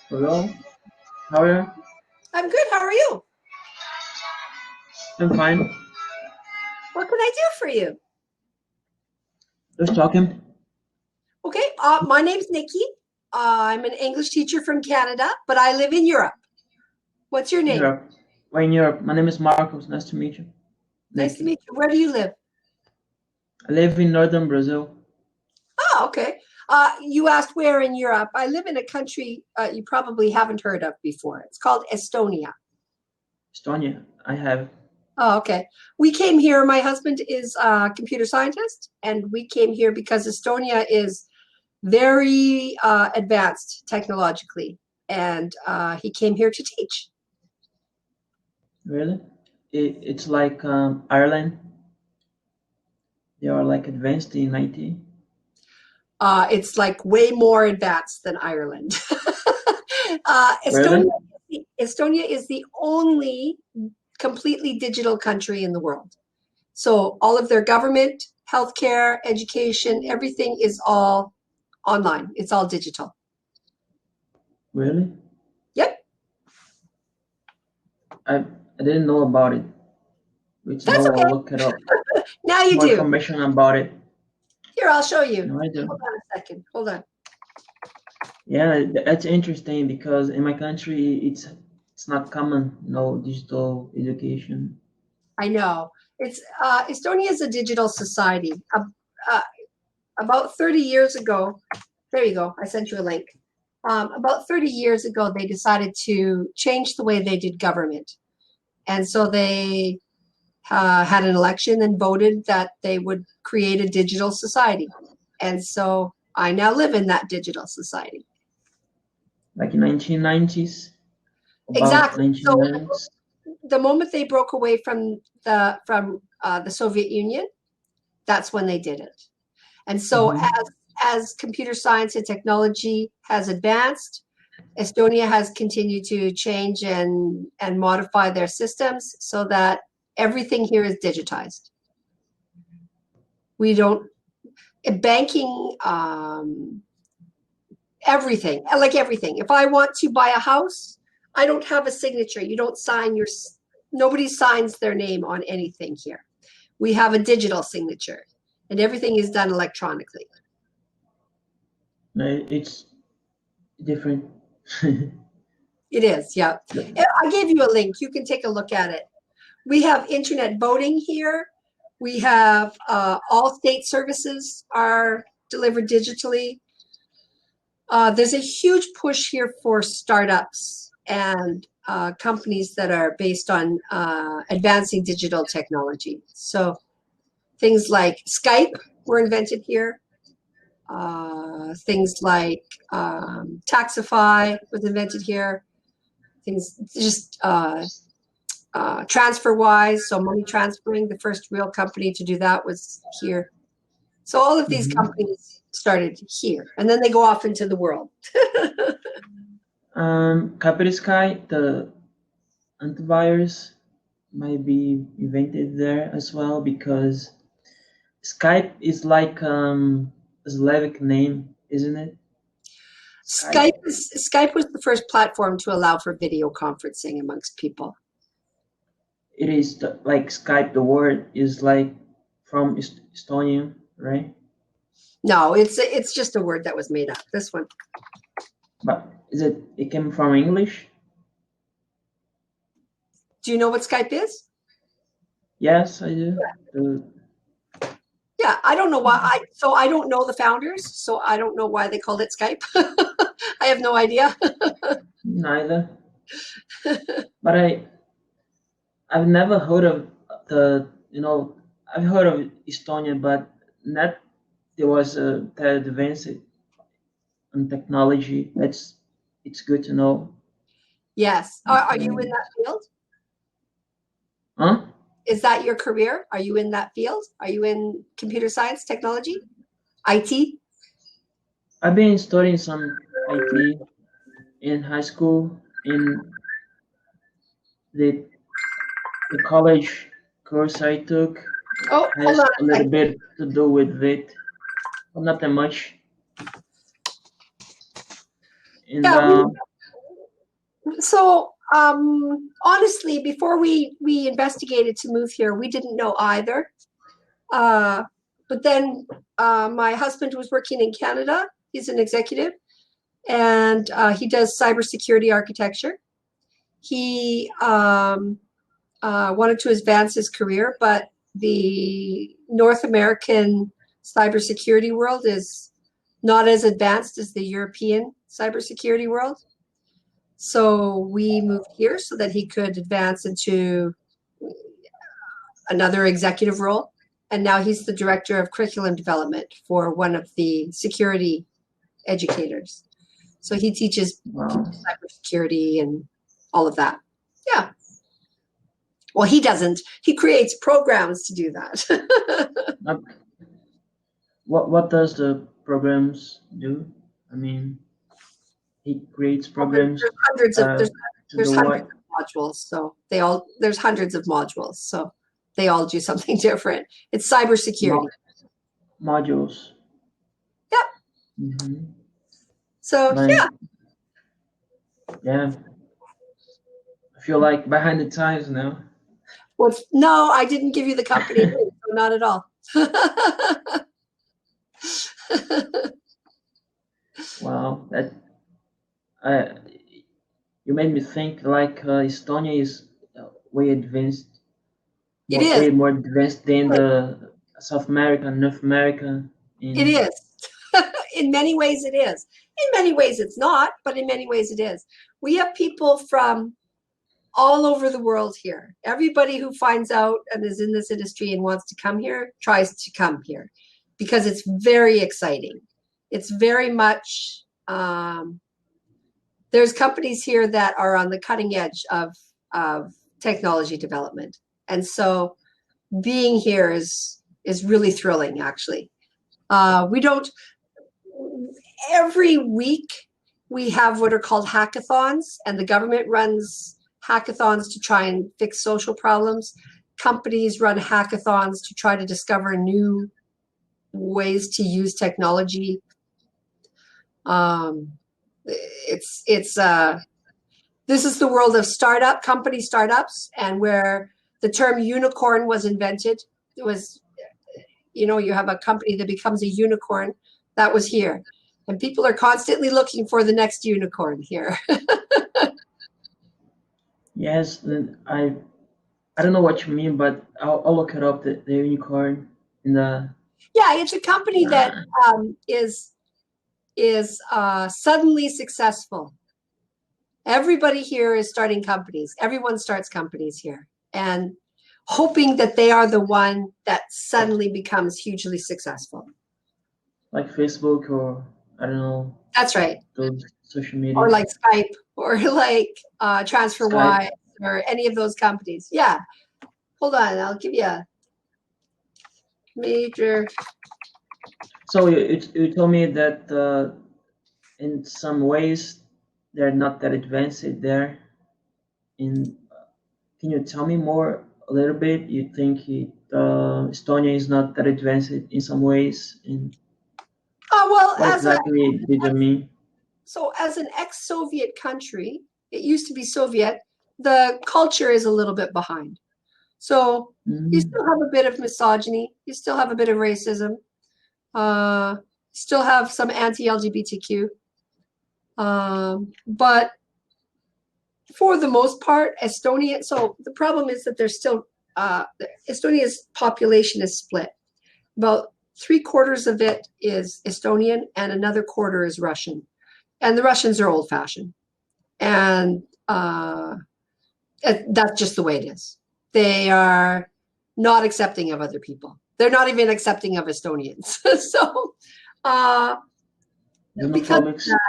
Hello, how are you? I'm good. How are you? I'm fine. What can I do for you? Just talking. Okay. My name's Nikki. I'm an English teacher from Canada, but I live in Europe. What's your name? Europe. We're in Europe. My name is Marcos. Nice to meet you. Nice to Nikki. meet you. Where do you live? I live in northern Brazil. Oh, okay. You asked where in Europe. I live in a country you probably haven't heard of before. It's called Estonia. Estonia. I have. Oh, okay. We came here. My husband is a computer scientist, and we came here because Estonia is very advanced technologically, and he came here to teach. Really? It's like Ireland. They are like advanced in IT. It's like way more advanced than Ireland. Really? Estonia is the only completely digital country in the world. So all of their government, healthcare, education, everything is all online. It's all digital. Really? Yep, I didn't know about it. Which that's now I'll okay. look it up. Now you More do. information about it. Here, I'll show you. No, I do. Hold on a second. Hold on. Yeah, that's interesting because in my country it's not common, digital education. I know. It's Estonia is a digital society. Uh, about 30 years ago, there you go. I sent you a link. About 30 years ago, they decided to change the way they did government. And so they had an election and voted that they would create a digital society. And so I now live in that digital society. Like in 1990s, about Exactly. So 1990s. the moment they broke away from the Soviet Union, that's when they did it. And so Mm-hmm. as computer science and technology has advanced, Estonia has continued to change and modify their systems so that everything here is digitized. We don't banking, everything, like everything. If I want to buy a house, I don't have a signature. You don't sign your, nobody signs their name on anything here. We have a digital signature, and everything is done electronically. It's different. It is, yeah. I gave you a link. You can take a look at it. We have internet voting here. We have all state services are delivered digitally. There's a huge push here for startups and companies that are based on advancing digital technology. So things like Skype were invented here. Things like Taxify was invented here. Things just TransferWise, so money transferring, the first real company to do that was here. So all of these Hmm. companies started here, and then they go off into the world. Sky, the antivirus, might be invented there as well because Skype is like a Slavic name, isn't it? Skype. Skype was the first platform to allow for video conferencing amongst people. It is like Skype. The word is like from Estonian, right? No, it's just a word that was made up. This one. But it came from English? Do you know what Skype is? Yes, I do. The, Yeah, I don't know why. I don't know the founders, so I don't know why they called it Skype. I have no idea. neither. But I've never heard of the I've heard of Estonia, but not there was a that advanced in technology. It's good to know. Yes. Are you in that field? Huh? Is that your career? Are you in that field? Are you in computer science, technology, IT? I've been studying some IT in high school. In the the college course I took Oh, hold has on a a little second. bit to do with it, but not that much. And Yeah, so honestly, before we investigated to move here, we didn't know either. But then my husband was working in Canada. He's an executive, and he does cybersecurity architecture. He wanted to advance his career, but the North American cybersecurity world is not as advanced as the European cybersecurity world. So we moved here so that he could advance into another executive role. And now he's the director of curriculum development for one of the security educators. So he teaches wow. cybersecurity and all of that. Yeah. Well, he doesn't. He creates programs to do that. What does the programs do? I mean, he creates programs There's hundreds of to there's do hundreds what? of modules. So there's hundreds of modules. So they all do something different. It's cybersecurity. Modules. Yep. Mm-hmm. So Like, yeah, I feel like behind the times now. well, no, I didn't give you the company name, so not at all. Wow, that uh, you made me think like Estonia is way advanced, It is. way more advanced than the South America, North America. It In is. In many ways, it is. In many ways, it's not, but in many ways, it is. We have people from all over the world here. Everybody who finds out and is in this industry and wants to come here tries to come here because it's very exciting. It's very much, there's companies here that are on the cutting edge of technology development. And so being here is really thrilling, actually. We don't, every week we have what are called hackathons, and the government runs hackathons to try and fix social problems. Companies run hackathons to try to discover new ways to use technology. This is the world of startups, and where the term unicorn was invented. It was, you have a company that becomes a unicorn. That was here. And people are constantly looking for the next unicorn here. yes, I don't know what you mean, but I'll look it up. The unicorn in the Yeah, it's a company that is suddenly successful. Everybody here is starting companies. Everyone starts companies here, and hoping that they are the one that suddenly becomes hugely successful. like Facebook or I don't know That's right. those social media. Or like Skype, or like TransferWise, Skype. or any of those companies. Yeah. Hold on, I'll give you a major. So you told me that in some ways they're not that advanced there. In Can you tell me more a little bit? You think Estonia is not that advanced in some ways? In Oh, well, what exactly did you mean? so as an ex-Soviet country, it used to be Soviet, the culture is a little bit behind. So you still have a bit of misogyny, you still have a bit of racism, still have some anti-LGBTQ. But for the most part, Estonia, so the problem is that there's still, Estonia's population is split. About 3/4 of it is Estonian and another quarter is Russian. And the Russians are old fashioned. And that's just the way it is. They are not accepting of other people. They're not even accepting of Estonians. So because of that,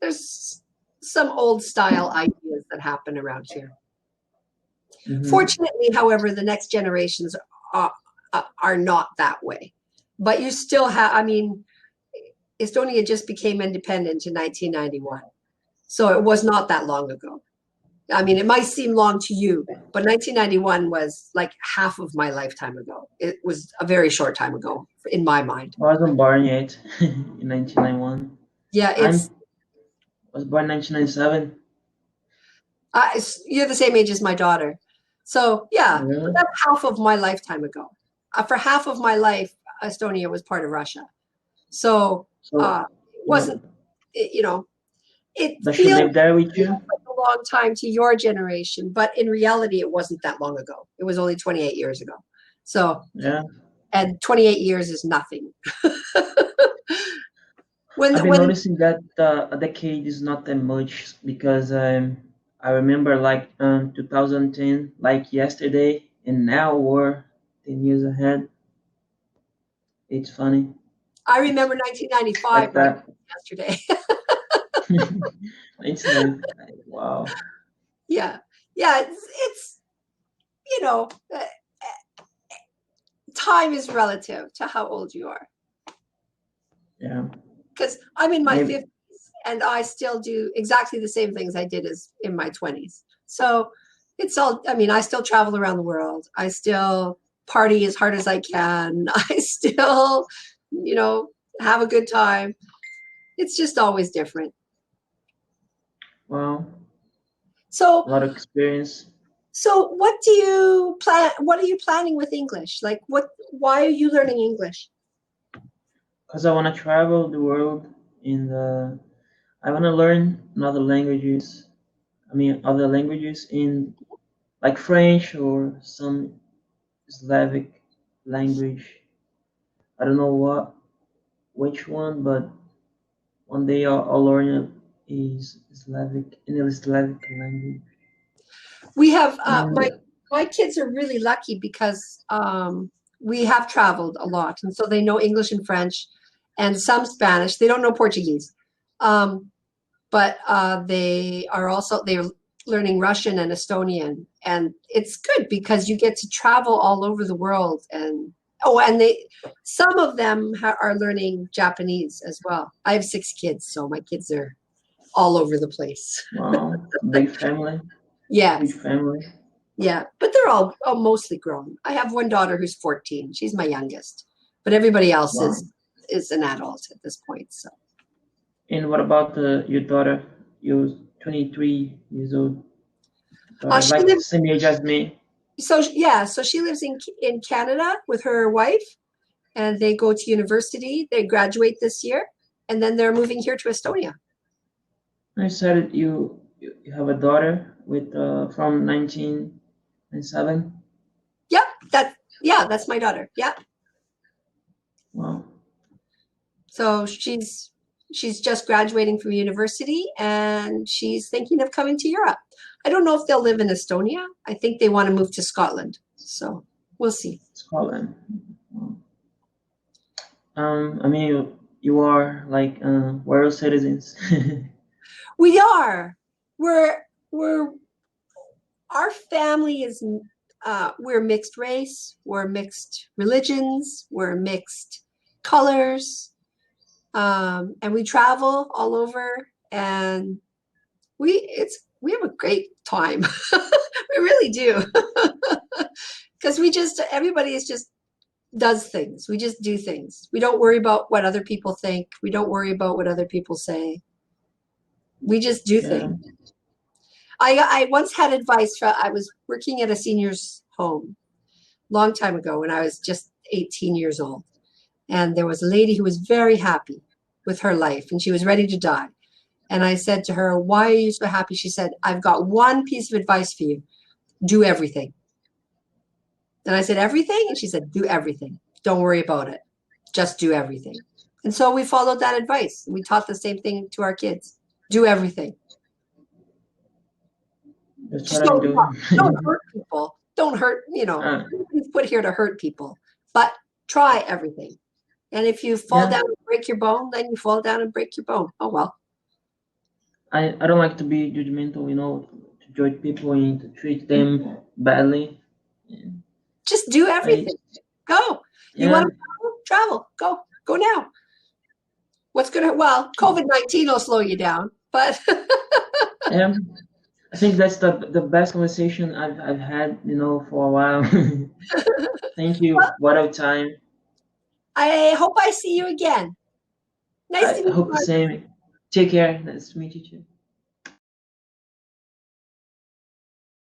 there's some old style ideas that happen around here. Mm-hmm. Fortunately, however, the next generations are not that way. But you still have, Estonia just became independent in 1991. So it was not that long ago. It might seem long to you, but 1991 was like half of my lifetime ago. It was a very short time ago in my mind. I wasn't born yet in 1991. Yeah, was born 1997. You're the same age as my daughter. So yeah, Oh, really? that's half of my lifetime ago. For half of my life, Estonia was part of Russia. So So, it you wasn't, know, it does she feels live there with you? like a long time to your generation, but in reality, it wasn't that long ago. It was only 28 years ago. So, Yeah. and 28 years is nothing. when, I've been when noticing that a decade is not that much because I remember like 2010, like yesterday, and now we're 10 years ahead. It's funny. I It's remember 1995 like like that. yesterday. It's like, wow. Yeah. Yeah. It's, you know, time is relative to how old you are. Yeah. Because I'm in my Maybe. 50s and I still do exactly the same things I did as in my 20s. So it's all, I mean, I still travel around the world. I still party as hard as I can. I still, you know, have a good time. It's just always different. Wow. So, A lot of experience. so what do you plan? What are you planning with English? Like, why are you learning English? Because I want to travel the world and I want to learn other languages. I mean, other languages in like French or some Slavic language. I don't know which one, but one day I'll learn it is Slavic in a Slavic language. We have And my kids are really lucky because we have traveled a lot, and so they know English and French, and some Spanish. They don't know Portuguese, but they're learning Russian and Estonian, and it's good because you get to travel all over the world. And oh, and they some of them are learning Japanese as well. I have 6 kids, so my kids are all over the place. wow, big family, huge Yes. family. Yeah, but they're all mostly grown. I have one daughter who's 14. She's my youngest, but everybody else Wow. is an adult at this point. So, And what about your daughter? You're 23 years old. Daughter, she like lives. same age as me. So yeah, so she lives in Canada with her wife, and they go to university. They graduate this year, and then they're moving here to Estonia. I said you have a daughter with from 1997. Yep, that's my daughter. Yeah, Wow. so she's just graduating from university, and she's thinking of coming to Europe. I don't know if they'll live in Estonia. I think they want to move to Scotland. So we'll see. Scotland. I mean, you are like world citizens. We are. We're our family is we're mixed race, we're mixed religions, we're mixed colors, and we travel all over, and we have a great time. We really do, because everybody is just does things. We just do things. We don't worry about what other people think. We don't worry about what other people say. We just do Yeah. things. I once had advice from, I was working at a senior's home long time ago when I was just 18 years old. And there was a lady who was very happy with her life and she was ready to die. And I said to her, "Why are you so happy?" She said, "I've got one piece of advice for you. Do everything." And I said, "Everything?" And she said, "Do everything. Don't worry about it. Just do everything." And so we followed that advice. We taught the same thing to our kids. Do everything. That's what Just I'm don't doing. hurt people. Don't hurt, uh, nobody's put here to hurt people. But try everything. And if you fall yeah, down and break your bone, then you fall down and break your bone. Oh well. I don't like to be judgmental, to judge people and to treat them badly. Yeah. Just do I everything. Go. You yeah want to travel? Travel. Go. Go now. What's gonna well, COVID-19 will slow you down, but yeah. I think that's the best conversation I've had, for a while. Thank you. What a time. I hope I see you again. Nice I to meet hope the you. same. Take care. Nice to meet you too.